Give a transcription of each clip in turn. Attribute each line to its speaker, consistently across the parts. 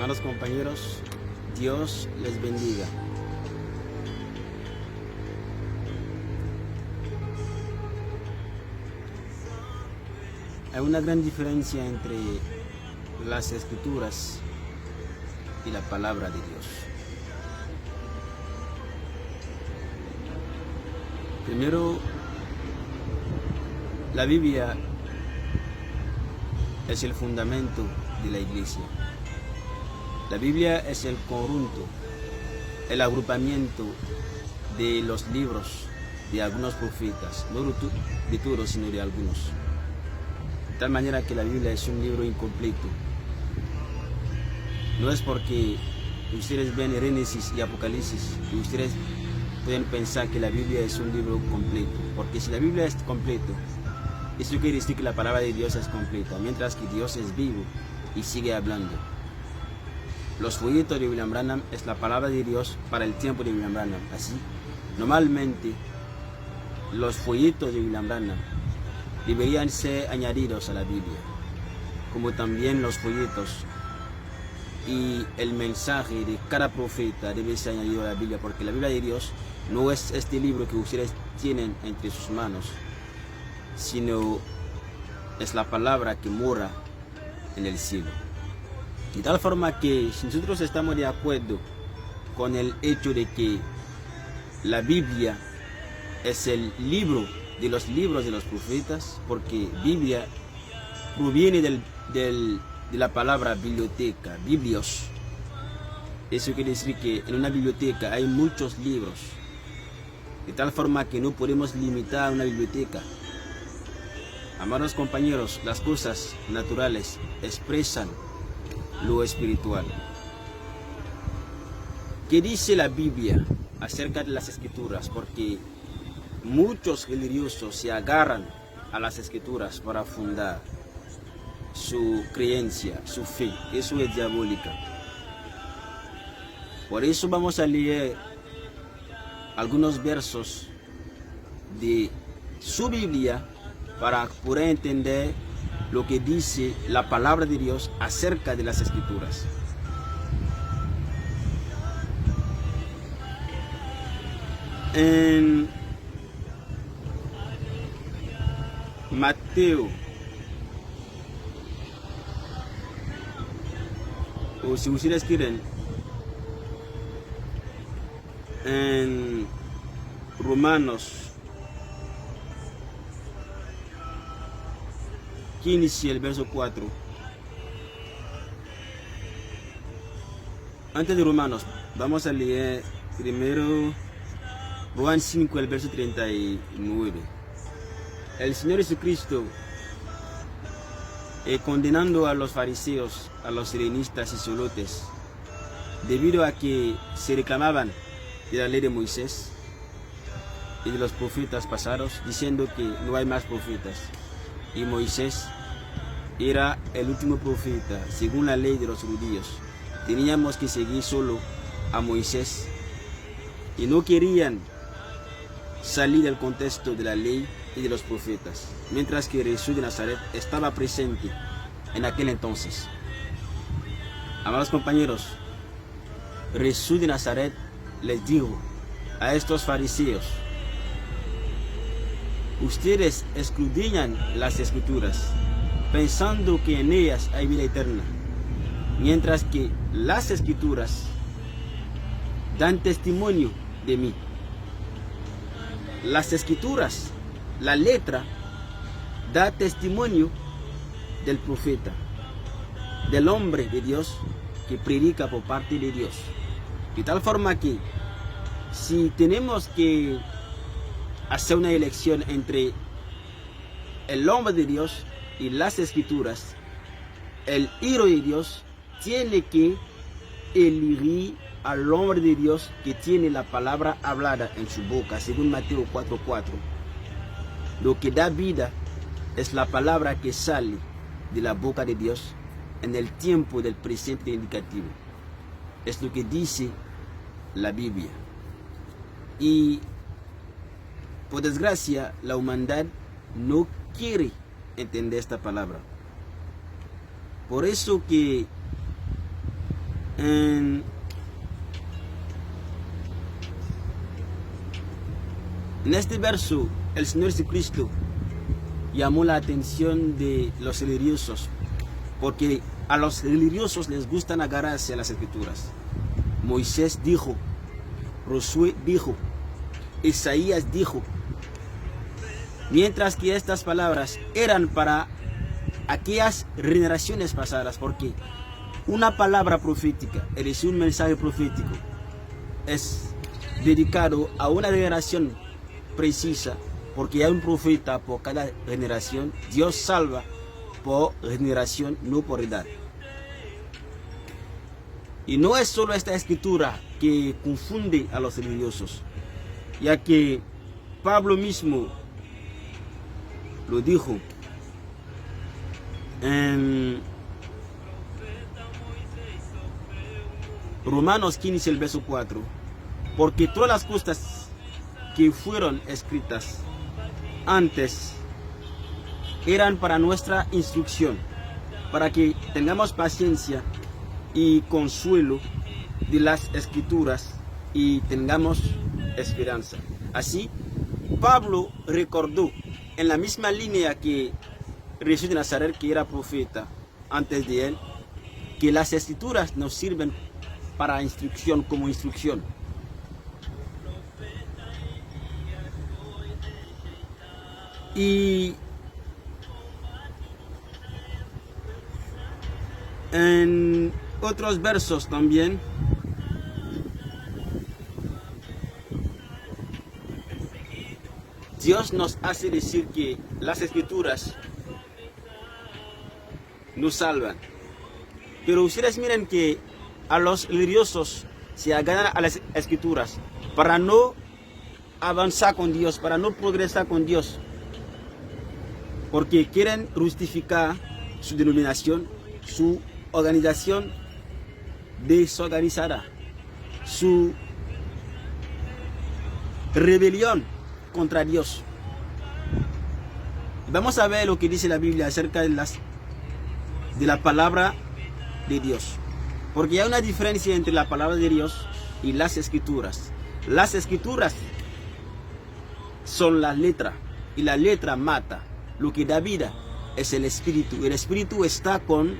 Speaker 1: Amados compañeros, Dios les bendiga. Hay una gran diferencia entre las escrituras y la palabra de Dios. Primero, la Biblia es el fundamento de la iglesia. La Biblia es el conjunto, el agrupamiento de los libros de algunos profetas, no de todos, sino de algunos. De tal manera que la Biblia es un libro incompleto. No es porque ustedes ven Génesis y Apocalipsis y ustedes pueden pensar que la Biblia es un libro completo, porque si la Biblia es completo, eso quiere decir que la palabra de Dios es completa, mientras que Dios es vivo y sigue hablando. Los folletos de William Branham es la palabra de Dios para el tiempo de William Branham. Así, normalmente, los folletos de William Branham deberían ser añadidos a la Biblia, como también los folletos y el mensaje de cada profeta debe ser añadido a la Biblia, porque la Biblia de Dios no es este libro que ustedes tienen entre sus manos, sino es la palabra que mora en el cielo. De tal forma que si nosotros estamos de acuerdo con el hecho de que la Biblia es el libro de los libros de los profetas, porque Biblia proviene de la palabra biblioteca, biblios. Eso quiere decir que en una biblioteca hay muchos libros, de tal forma que no podemos limitar una biblioteca. Amados compañeros, las cosas naturales expresan lo espiritual. ¿Qué dice la Biblia acerca de las escrituras? Porque muchos religiosos se agarran a las escrituras para fundar su creencia, su fe. Eso es diabólica. Por eso vamos a leer algunos versos de su Biblia para poder entender lo que dice la palabra de Dios acerca de las escrituras. En Mateo, o si ustedes quieren, en Romanos 15, el verso 4. Antes de Romanos, vamos a leer primero Juan 5, el verso 39. El Señor Jesucristo, condenando a los fariseos, a los sirenistas y zelotes, debido a que se reclamaban de la ley de Moisés y de los profetas pasados, diciendo que no hay más profetas, y Moisés era el último profeta según la ley de los judíos. Teníamos que seguir solo a Moisés, y no querían salir del contexto de la ley y de los profetas, mientras que Jesús de Nazaret estaba presente en aquel entonces. Amados compañeros, Jesús de Nazaret les dijo a estos fariseos: ustedes escudriñan las escrituras pensando que en ellas hay vida eterna, mientras que las escrituras dan testimonio de mí. Las escrituras, la letra, da testimonio del profeta, del hombre de Dios que predica por parte de Dios. De tal forma que si tenemos que hacer una elección entre el hombre de Dios y las escrituras, el hijo de Dios tiene que elegir al hombre de Dios que tiene la palabra hablada en su boca, según Mateo 4:4. Lo que da vida es la palabra que sale de la boca de Dios en el tiempo del presente indicativo. Es lo que dice la Biblia. Y por desgracia, la humanidad no quiere entender esta palabra. Por eso que En este verso, el Señor Jesucristo llamó la atención de los religiosos, porque a los religiosos les gustan agarrarse a las escrituras. Moisés dijo, Josué dijo, Isaías dijo, mientras que estas palabras eran para aquellas generaciones pasadas, porque una palabra profética, es decir, un mensaje profético, es dedicado a una generación precisa, porque hay un profeta por cada generación. Dios salva por generación, no por edad. Y no es solo esta escritura que confunde a los religiosos, ya que Pablo mismo lo dijo en Romanos 15, el verso 4, porque todas las cosas que fueron escritas antes eran para nuestra instrucción, para que tengamos paciencia y consuelo de las escrituras y tengamos esperanza. Así, Pablo recordó en la misma línea que Jesús de Nazaret, que era profeta antes de él, que las escrituras nos sirven para instrucción, como instrucción. Y en otros versos también Dios nos hace decir que las escrituras nos salvan. Pero ustedes miren que a los religiosos se agarran a las escrituras para no avanzar con Dios, para no progresar con Dios, porque quieren justificar su denominación, su organización desorganizada, su rebelión contra Dios. Vamos a ver lo que dice la Biblia acerca de la palabra de Dios, porque hay una diferencia entre la palabra de Dios y las escrituras. Las escrituras son la letra, y la letra mata. Lo que da vida es el espíritu. El espíritu está con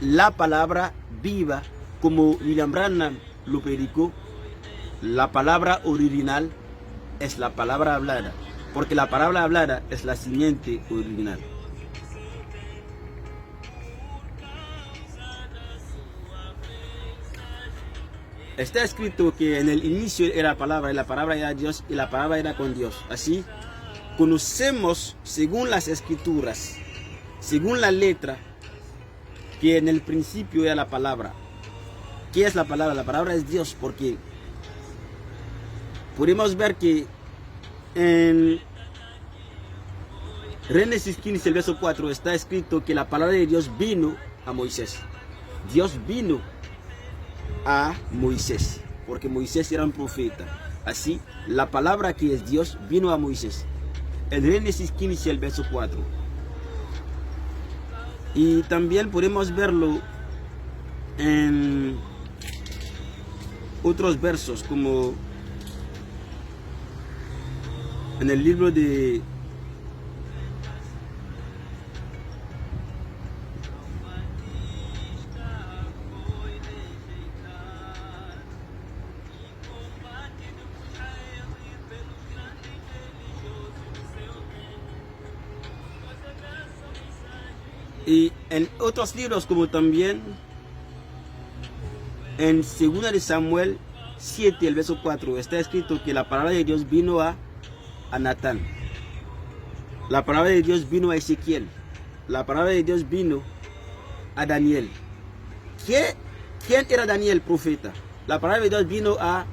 Speaker 1: la palabra viva, como William Branham lo predicó. La palabra original es la palabra hablada, porque la palabra hablada es la simiente original. Está escrito que en el inicio era la palabra, y la palabra era Dios, y la palabra era con Dios. Así, conocemos, según las escrituras, según la letra, que en el principio era la palabra. ¿Qué es la palabra? La palabra es Dios, porque podemos ver que en Génesis 15, el verso 4, está escrito que la palabra de Dios vino a Moisés. Dios vino a Moisés, porque Moisés era un profeta. Así, la palabra que es Dios vino a Moisés. En Génesis 15, el verso 4. Y también podemos verlo en otros versos, como en el libro de y en otros libros, como también en 2 de Samuel 7, el verso 4, está escrito que la palabra de Dios vino a Natán. La palabra de Dios vino a Ezequiel. La palabra de Dios vino a Daniel. ¿Quién era Daniel, profeta? La palabra de Dios vino a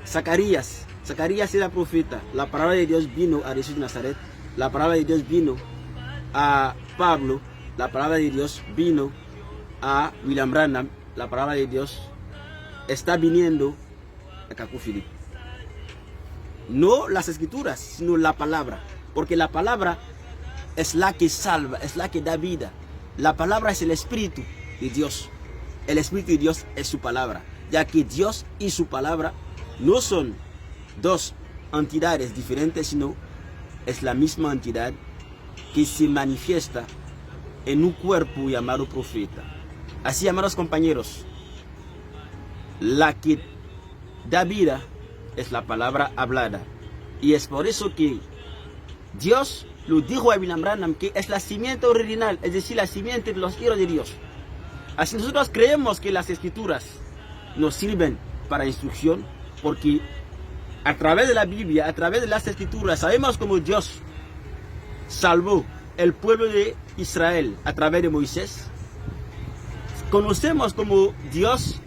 Speaker 1: Zacarías. Zacarías era profeta. La palabra de Dios vino a Jesús de Nazaret. La palabra de Dios vino a Pablo. La palabra de Dios vino a William Branham. La palabra de Dios está viniendo a Cacu Philip. No las escrituras, sino la palabra. Porque la palabra es la que salva, es la que da vida. La palabra es el Espíritu de Dios. el Espíritu de Dios es su palabra, ya que Dios y su palabra no son dos entidades diferentes, sino es la misma entidad que se manifiesta en un cuerpo llamado profeta. Así, amados compañeros, la que da vida es la palabra hablada. Y es por eso que Dios lo dijo a William Branham, que es la simiente original, es decir, la simiente de los hijos de Dios. Así nosotros creemos que las escrituras nos sirven para instrucción, porque a través de la Biblia, a través de las escrituras, sabemos cómo Dios salvó el pueblo de Israel a través de Moisés. Conocemos cómo Dios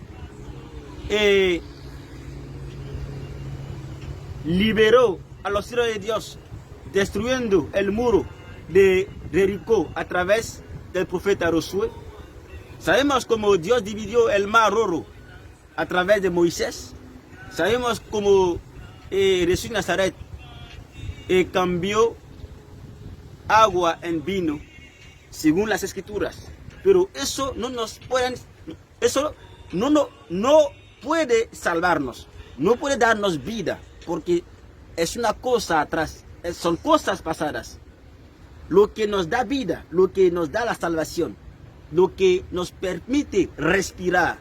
Speaker 1: liberó a los hijos de Dios, destruyendo el muro de Jericó a través del profeta Josué. Sabemos cómo Dios dividió el mar Rojo a través de Moisés. Sabemos cómo Jesús de Nazaret cambió agua en vino según las escrituras. Pero eso no nos puede, no puede salvarnos, no puede darnos vida, porque es una cosa atrás, son cosas pasadas. Lo que nos da vida, lo que nos da la salvación, lo que nos permite respirar,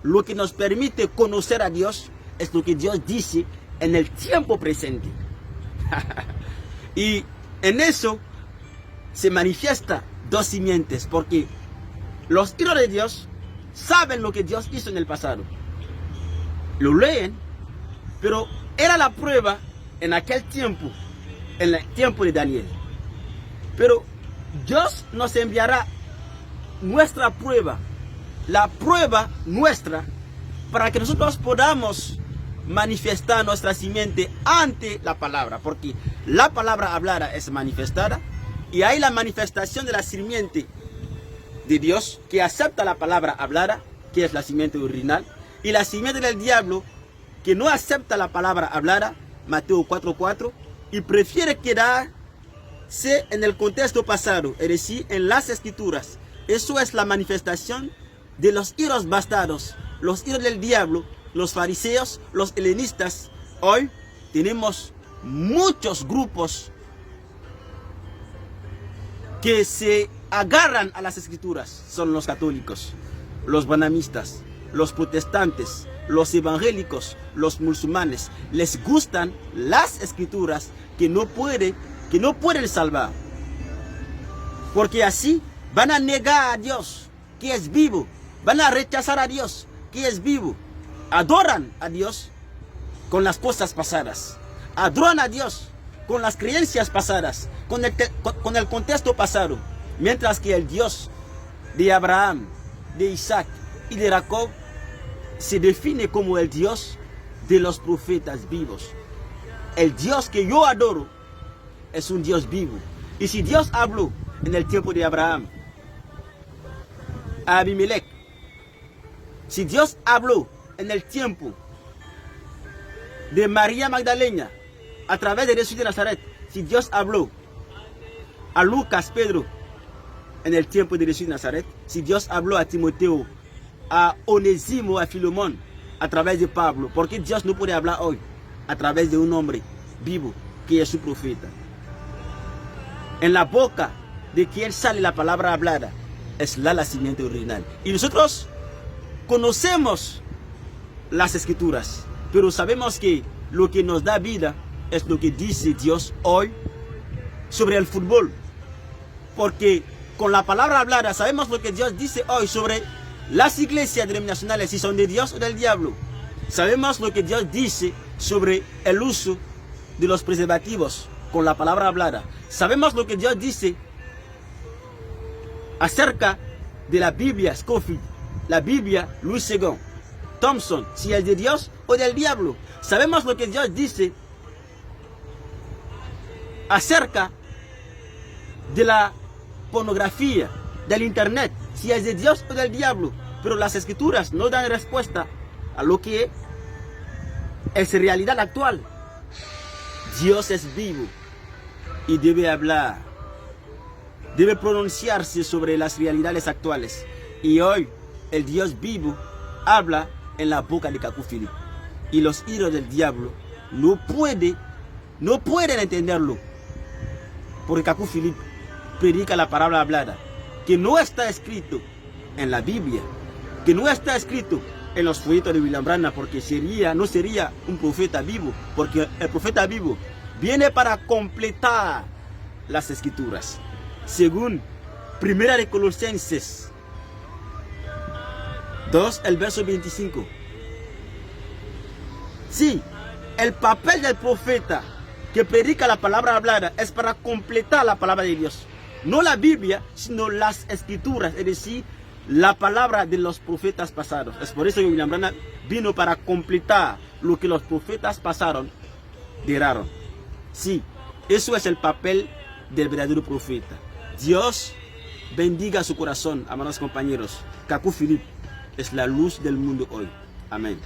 Speaker 1: lo que nos permite conocer a Dios, es lo que Dios dice en el tiempo presente. Y en eso se manifiesta dos simientes, porque los hijos de Dios saben lo que Dios hizo en el pasado. Lo leen, pero era la prueba en aquel tiempo, en el tiempo de Daniel. Pero Dios nos enviará nuestra prueba, la prueba nuestra, para que nosotros podamos manifestar nuestra simiente ante la palabra, porque la palabra hablada es manifestada, y hay la manifestación de la simiente de Dios que acepta la palabra hablada, que es la simiente original, y la simiente del diablo que no acepta la palabra hablada, Mateo 4:4, y prefiere quedarse en el contexto pasado, es decir, en las escrituras. Eso es la manifestación de los hijos bastardos, los hijos del diablo, los fariseos, los helenistas. Hoy tenemos muchos grupos que se agarran a las escrituras. Son los católicos, los banamistas, los protestantes, los evangélicos, los musulmanes. Les gustan las escrituras que no pueden salvar, porque así van a negar a Dios que es vivo, van a rechazar a Dios que es vivo. Adoran a Dios con las cosas pasadas, adoran a Dios con las creencias pasadas, con el contexto pasado, mientras que el Dios de Abraham, de Isaac y de Jacob se define como el Dios de los profetas vivos. El Dios que yo adoro es un Dios vivo. Y si Dios habló en el tiempo de Abraham a Abimelech, si Dios habló en el tiempo de María Magdalena a través de Jesús de Nazaret, si Dios habló a Lucas, Pedro en el tiempo de Jesús de Nazaret, si Dios habló a Timoteo, a Onésimo, a Filemón a través de Pablo, ¿por qué Dios no puede hablar hoy a través de un hombre vivo que es su profeta? En la boca de quien sale la palabra hablada es la simiente original. Y nosotros conocemos las escrituras, pero sabemos que lo que nos da vida es lo que dice Dios hoy sobre el fútbol, porque con la palabra hablada sabemos lo que Dios dice hoy sobre las iglesias denominacionales, si son de Dios o del diablo. Sabemos lo que Dios dice sobre el uso de los preservativos con la palabra hablada. Sabemos lo que Dios dice acerca de la Biblia Scofield, la Biblia Louis II, Thompson, si es de Dios o del diablo. Sabemos lo que Dios dice acerca de la pornografía, del internet, si es de Dios o del diablo. Pero las escrituras no dan respuesta a lo que es realidad actual. Dios es vivo y debe hablar, debe pronunciarse sobre las realidades actuales. Y hoy el Dios vivo habla en la boca de Cacu Philip. Y los hijos del diablo no pueden entenderlo. Porque Cacu Philip predica la palabra hablada, que no está escrito en la Biblia, que no está escrito en los folletos de William Branham, porque no sería un profeta vivo, porque el profeta vivo viene para completar las escrituras. Según 1 de Colosenses 2, el verso 25. Sí, el papel del profeta que predica la palabra hablada es para completar la palabra de Dios. No la Biblia, sino las escrituras, es decir, la palabra de los profetas pasados. Es por eso que William Branham vino para completar lo que los profetas pasaron dieron. Sí, eso es el papel del verdadero profeta. Dios bendiga su corazón, amados compañeros. Cacu Philip es la luz del mundo hoy. Amén.